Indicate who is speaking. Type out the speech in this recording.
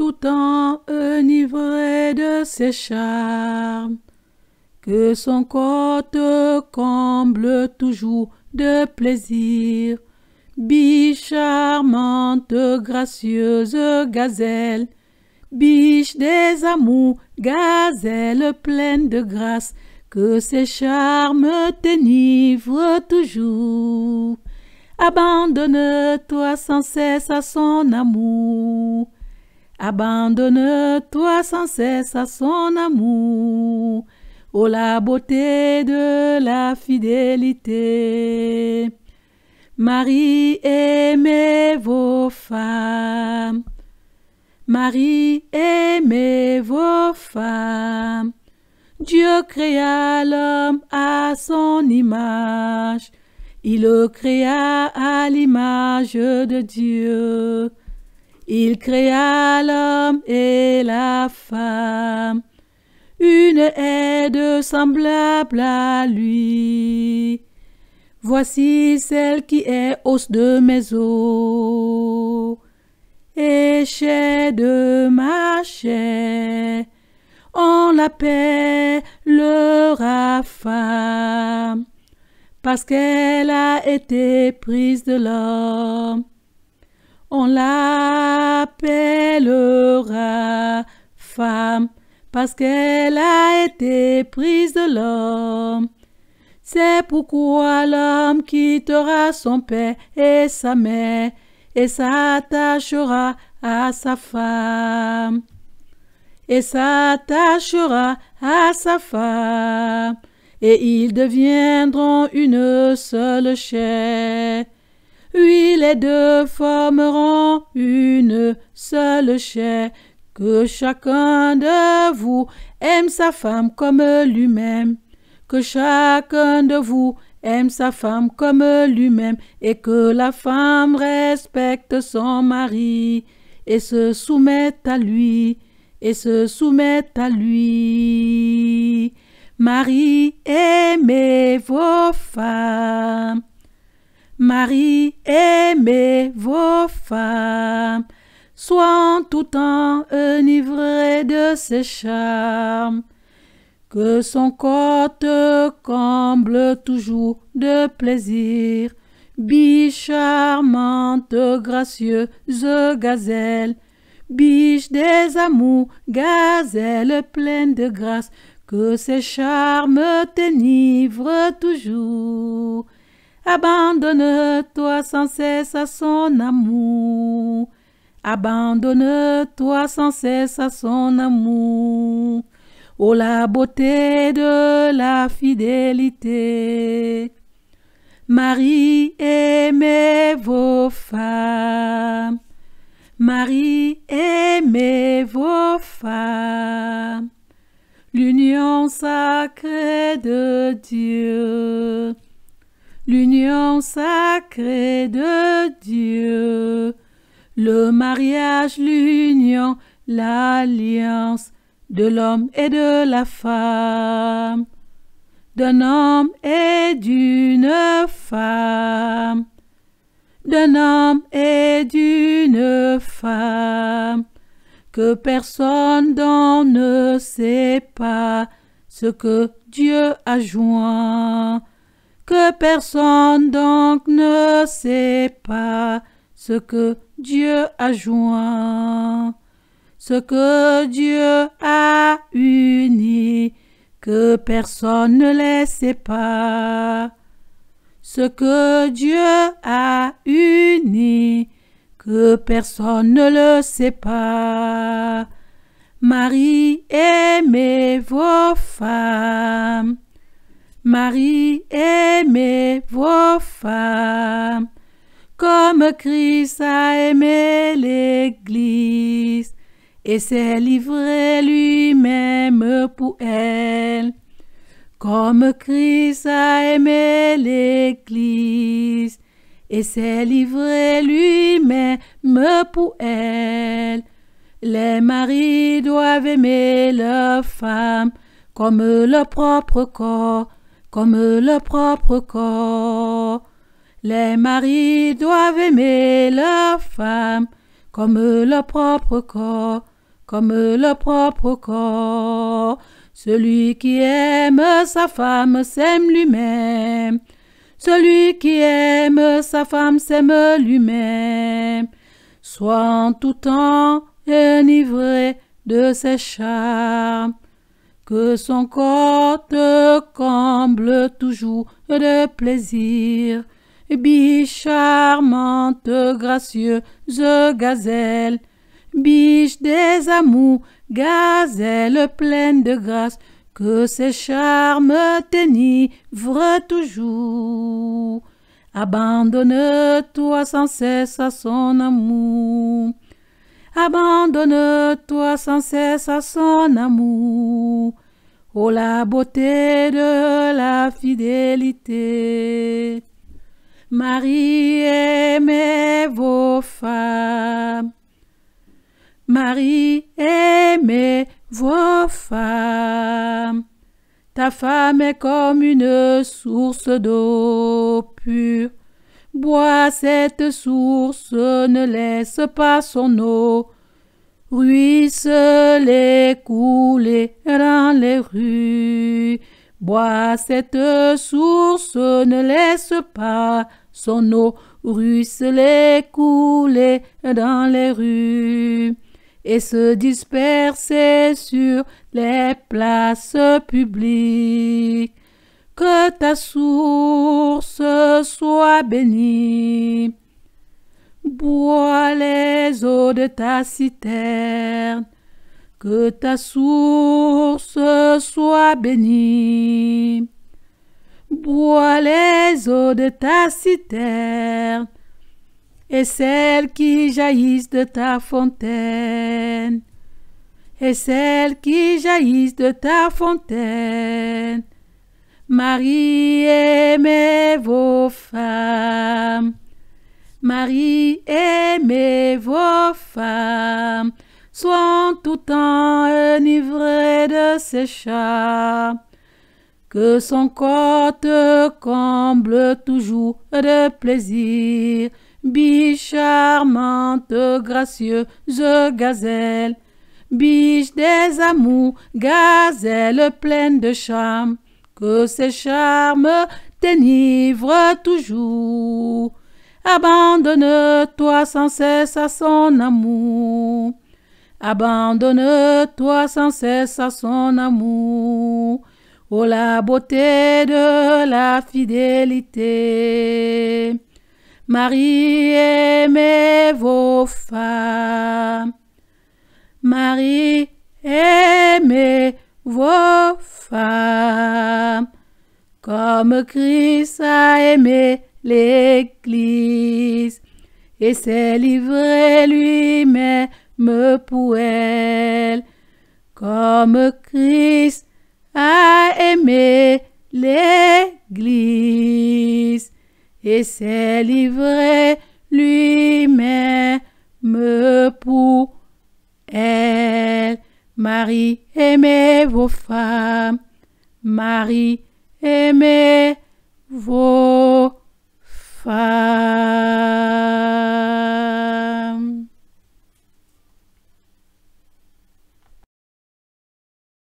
Speaker 1: tout temps enivré de ses charmes, que son corps te comble toujours de plaisir. Biche charmante, gracieuse gazelle, biche des amours, gazelle pleine de grâce, que ses charmes t'enivrent toujours. Abandonne-toi sans cesse à son amour. Abandonne-toi sans cesse à son amour. Oh, la beauté de la fidélité. Marie, aimez vos femmes. Marie, aimez vos femmes. Dieu créa l'homme à son image. Il le créa à l'image de Dieu. Il créa l'homme et la femme. Une aide semblable à lui. Voici celle qui est os de mes os et chair de ma chair. On l'appellera femme parce qu'elle a été prise de l'homme. On l'appellera femme parce qu'elle a été prise de l'homme. C'est pourquoi l'homme quittera son père et sa mère et s'attachera à sa femme. Et s'attachera à sa femme. Et ils deviendront une seule chair. Oui, les deux formeront une seule chair. Que chacun de vous aime sa femme comme lui-même. Que chacun de vous aime sa femme comme lui-même, et que la femme respecte son mari, et se soumette à lui, et se soumette à lui. Marie, aimez vos femmes. Marie, aimez vos femmes. Sois en tout temps enivré de ses charmes. Que son corps te comble toujours de plaisir. Biche charmante, gracieuse gazelle, biche des amours, gazelle pleine de grâce, que ses charmes t'enivrent toujours. Abandonne-toi sans cesse à son amour. Abandonne-toi sans cesse à son amour. Oh, la beauté de la fidélité. Marie, aimez vos femmes. Marie, aimez vos femmes. L'union sacrée de Dieu. L'union sacrée de Dieu. Le mariage, l'union, l'alliance de l'homme et de la femme, d'un homme et d'une femme, d'un homme et d'une femme, que personne donc ne sait pas ce que Dieu a joint, que personne donc ne sait pas ce que Dieu a joint. Ce que Dieu a uni, que personne ne les sépare. Ce que Dieu a uni, que personne ne le sépare. Marie, aimez vos femmes. Marie, aimez vos femmes. Comme Christ a aimé l'Église et s'est livré lui-même pour elle. Comme Christ a aimé l'Église et s'est livré lui-même pour elle. Les maris doivent aimer leurs femmes comme leur propre corps, comme leur propre corps. Les maris doivent aimer leurs femmes comme leur propre corps, comme leur propre corps. Celui qui aime sa femme s'aime lui-même. Celui qui aime sa femme s'aime lui-même. Sois en tout temps enivré de ses charmes. Que son corps te comble toujours de plaisir. Biche charmante, gracieuse gazelle, biche des amours, gazelle pleine de grâce, que ses charmes t'enivrent toujours. Abandonne-toi sans cesse à son amour. Abandonne-toi sans cesse à son amour. Oh, la beauté de la fidélité. Marie, aimez vos femmes. Marie, aimez vos femmes. Ta femme est comme une source d'eau pure. Bois cette source, ne laisse pas son eau ruisseler, couler dans les rues. Bois cette source, ne laisse pas son eau ruisseler, couler dans les rues et se disperser sur les places publiques. Que ta source soit bénie. Bois les eaux de ta citerne. Que ta source soit bénie. Bois les eaux de ta citerne et celles qui jaillissent de ta fontaine. Et celles qui jaillissent de ta fontaine. Marie, aimez vos femmes. Marie, aimez vos femmes. Sois en tout temps enivré de ses charmes. Que son corps te comble toujours de plaisir. Biche charmante, gracieuse gazelle. Biche des amours, gazelle pleine de charme. Que ses charmes t'enivrent toujours. Abandonne-toi sans cesse à son amour. Abandonne-toi sans cesse à son amour. Oh, la beauté de la fidélité. Marie, aimez vos femmes. Marie, aimez vos femmes. Comme Christ a aimé l'Église et s'est livré lui-même pour elle. Comme Christ a aimé l'Église et s'est livré lui-même pour elle. Marie, aimez vos femmes. Marie, aimez vos femmes.